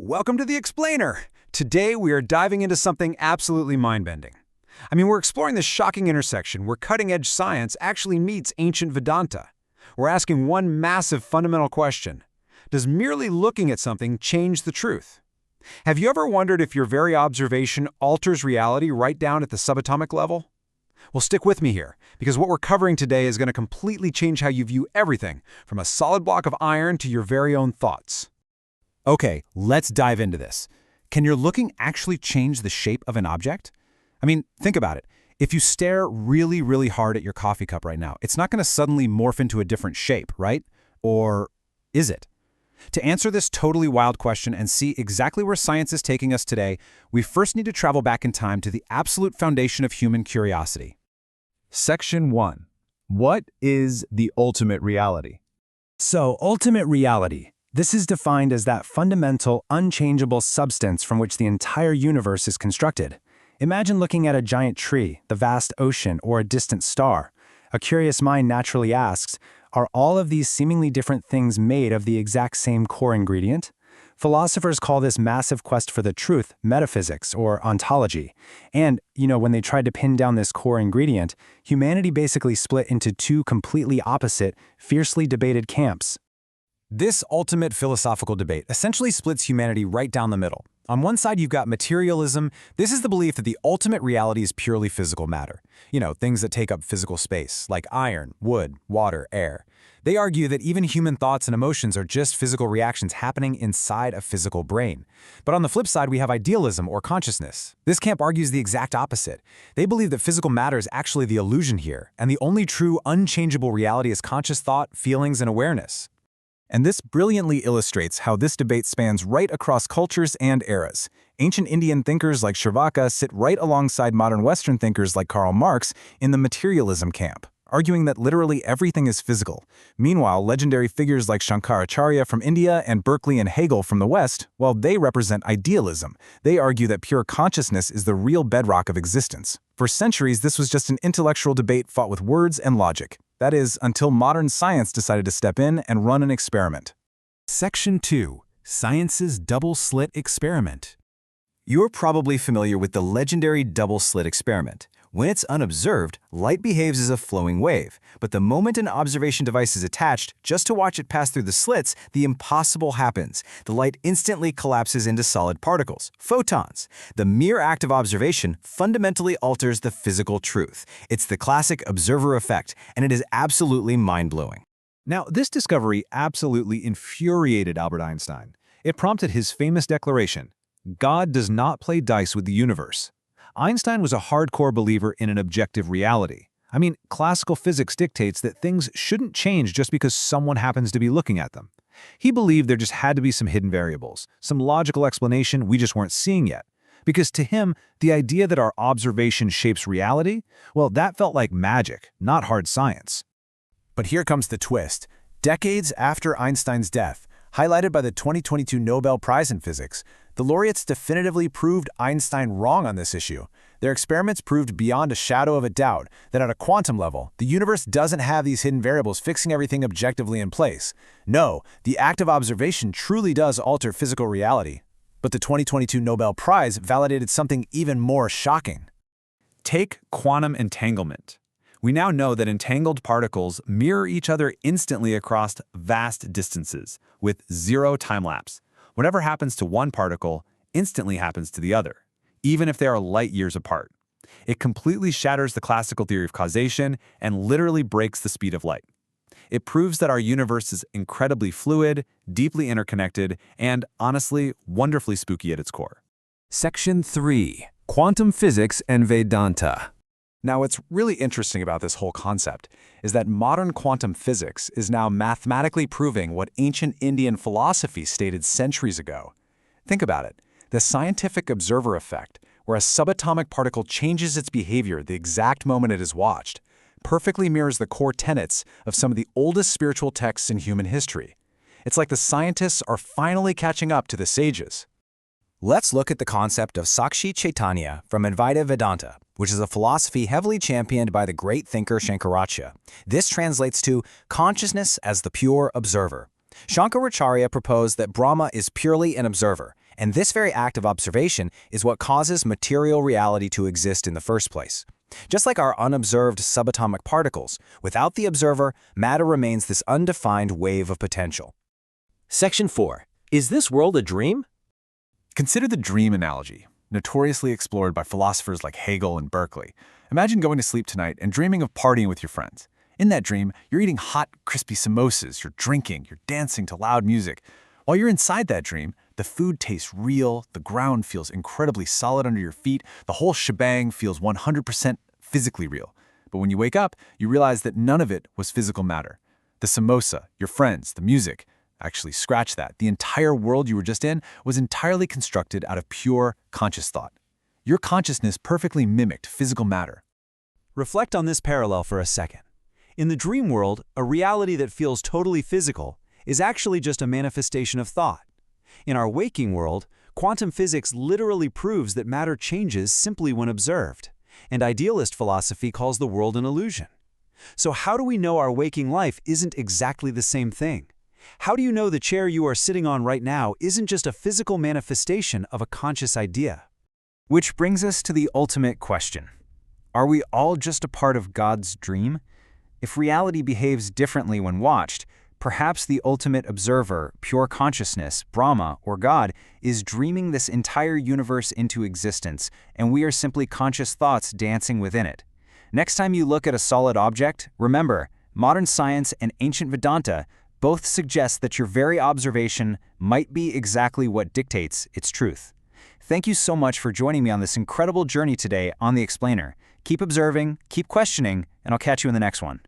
Welcome to The Explainer! Today we are diving into something absolutely mind-bending. We're exploring this shocking intersection where cutting-edge science actually meets ancient Vedanta. We're asking one massive fundamental question. Does merely looking at something change the truth? Have you ever wondered if your very observation alters reality right down at the subatomic level? Well, stick with me here, because what we're covering today is going to completely change how you view everything, from a solid block of iron to your very own thoughts. Okay, let's dive into this. Can your looking actually change the shape of an object? Think about it. If you stare really, really hard at your coffee cup right now, it's not going to suddenly morph into a different shape, right? Or is it? To answer this totally wild question and see exactly where science is taking us today, we first need to travel back in time to the absolute foundation of human curiosity. Section 1. What is the ultimate reality? So, ultimate reality. This is defined as that fundamental, unchangeable substance from which the entire universe is constructed. Imagine looking at a giant tree, the vast ocean, or a distant star. A curious mind naturally asks, are all of these seemingly different things made of the exact same core ingredient? Philosophers call this massive quest for the truth metaphysics, or ontology. And, when they tried to pin down this core ingredient, humanity basically split into two completely opposite, fiercely debated camps. This ultimate philosophical debate essentially splits humanity right down the middle. On one side, you've got materialism. This is the belief that the ultimate reality is purely physical matter. Things that take up physical space, like iron, wood, water, air. They argue that even human thoughts and emotions are just physical reactions happening inside a physical brain. But on the flip side, we have idealism, or consciousness. This camp argues the exact opposite. They believe that physical matter is actually the illusion here, and the only true, unchangeable reality is conscious thought, feelings, and awareness. And this brilliantly illustrates how this debate spans right across cultures and eras. Ancient Indian thinkers like Shrivaka sit right alongside modern Western thinkers like Karl Marx in the materialism camp, arguing that literally everything is physical. Meanwhile, legendary figures like Shankaracharya from India and Berkeley and Hegel from the West, while they represent idealism, they argue that pure consciousness is the real bedrock of existence. For centuries, this was just an intellectual debate fought with words and logic. That is, until modern science decided to step in and run an experiment. Section 2. Science's Double-Slit Experiment. You're probably familiar with the legendary double-slit experiment. When it's unobserved, light behaves as a flowing wave, but the moment an observation device is attached, just to watch it pass through the slits, the impossible happens. The light instantly collapses into solid particles, photons. The mere act of observation fundamentally alters the physical truth. It's the classic observer effect, and it is absolutely mind-blowing. Now, this discovery absolutely infuriated Albert Einstein. It prompted his famous declaration, "God does not play dice with the universe." Einstein was a hardcore believer in an objective reality. Classical physics dictates that things shouldn't change just because someone happens to be looking at them. He believed there just had to be some hidden variables, some logical explanation we just weren't seeing yet. Because to him, the idea that our observation shapes reality, well, that felt like magic, not hard science. But here comes the twist. Decades after Einstein's death, highlighted by the 2022 Nobel Prize in Physics, the laureates definitively proved Einstein wrong on this issue. Their experiments proved beyond a shadow of a doubt that at a quantum level, the universe doesn't have these hidden variables fixing everything objectively in place. No, the act of observation truly does alter physical reality. But the 2022 Nobel Prize validated something even more shocking. Take quantum entanglement. We now know that entangled particles mirror each other instantly across vast distances, with zero time-lapse. Whatever happens to one particle instantly happens to the other, even if they are light years apart. It completely shatters the classical theory of causation and literally breaks the speed of light. It proves that our universe is incredibly fluid, deeply interconnected, and, honestly, wonderfully spooky at its core. Section 3. Quantum Physics and Vedanta. Now, what's really interesting about this whole concept is that modern quantum physics is now mathematically proving what ancient Indian philosophy stated centuries ago. Think about it. The scientific observer effect, where a subatomic particle changes its behavior the exact moment it is watched, perfectly mirrors the core tenets of some of the oldest spiritual texts in human history. It's like the scientists are finally catching up to the sages. Let's look at the concept of Sakshi Chaitanya from Advaita Vedanta, which is a philosophy heavily championed by the great thinker Shankaracharya. This translates to consciousness as the pure observer. Shankaracharya proposed that Brahma is purely an observer, And this very act of observation is what causes material reality to exist in the first place. Just like our unobserved subatomic particles, without the observer, matter remains this undefined wave of potential. Section 4. Is this world a dream? Consider the dream analogy, notoriously explored by philosophers like Hegel and Berkeley. Imagine going to sleep tonight and dreaming of partying with your friends. In that dream, you're eating hot, crispy samosas, you're drinking, you're dancing to loud music. While you're inside that dream, the food tastes real, the ground feels incredibly solid under your feet, the whole shebang feels 100% physically real. But when you wake up, you realize that none of it was physical matter. The samosa, your friends, the music, actually scratch that. The entire world you were just in was entirely constructed out of pure conscious thought. Your consciousness perfectly mimicked physical matter. Reflect on this parallel for a second. In the dream world, a reality that feels totally physical is actually just a manifestation of thought. In our waking world, quantum physics literally proves that matter changes simply when observed, and idealist philosophy calls the world an illusion. So how do we know our waking life isn't exactly the same thing? How do you know the chair you are sitting on right now isn't just a physical manifestation of a conscious idea? Which brings us to the ultimate question. Are we all just a part of God's dream? If reality behaves differently when watched, perhaps the ultimate observer, pure consciousness, Brahma, or God, is dreaming this entire universe into existence, and we are simply conscious thoughts dancing within it. Next time you look at a solid object, remember, modern science and ancient Vedanta both suggest that your very observation might be exactly what dictates its truth. Thank you so much for joining me on this incredible journey today on The Explainer. Keep observing, keep questioning, and I'll catch you in the next one.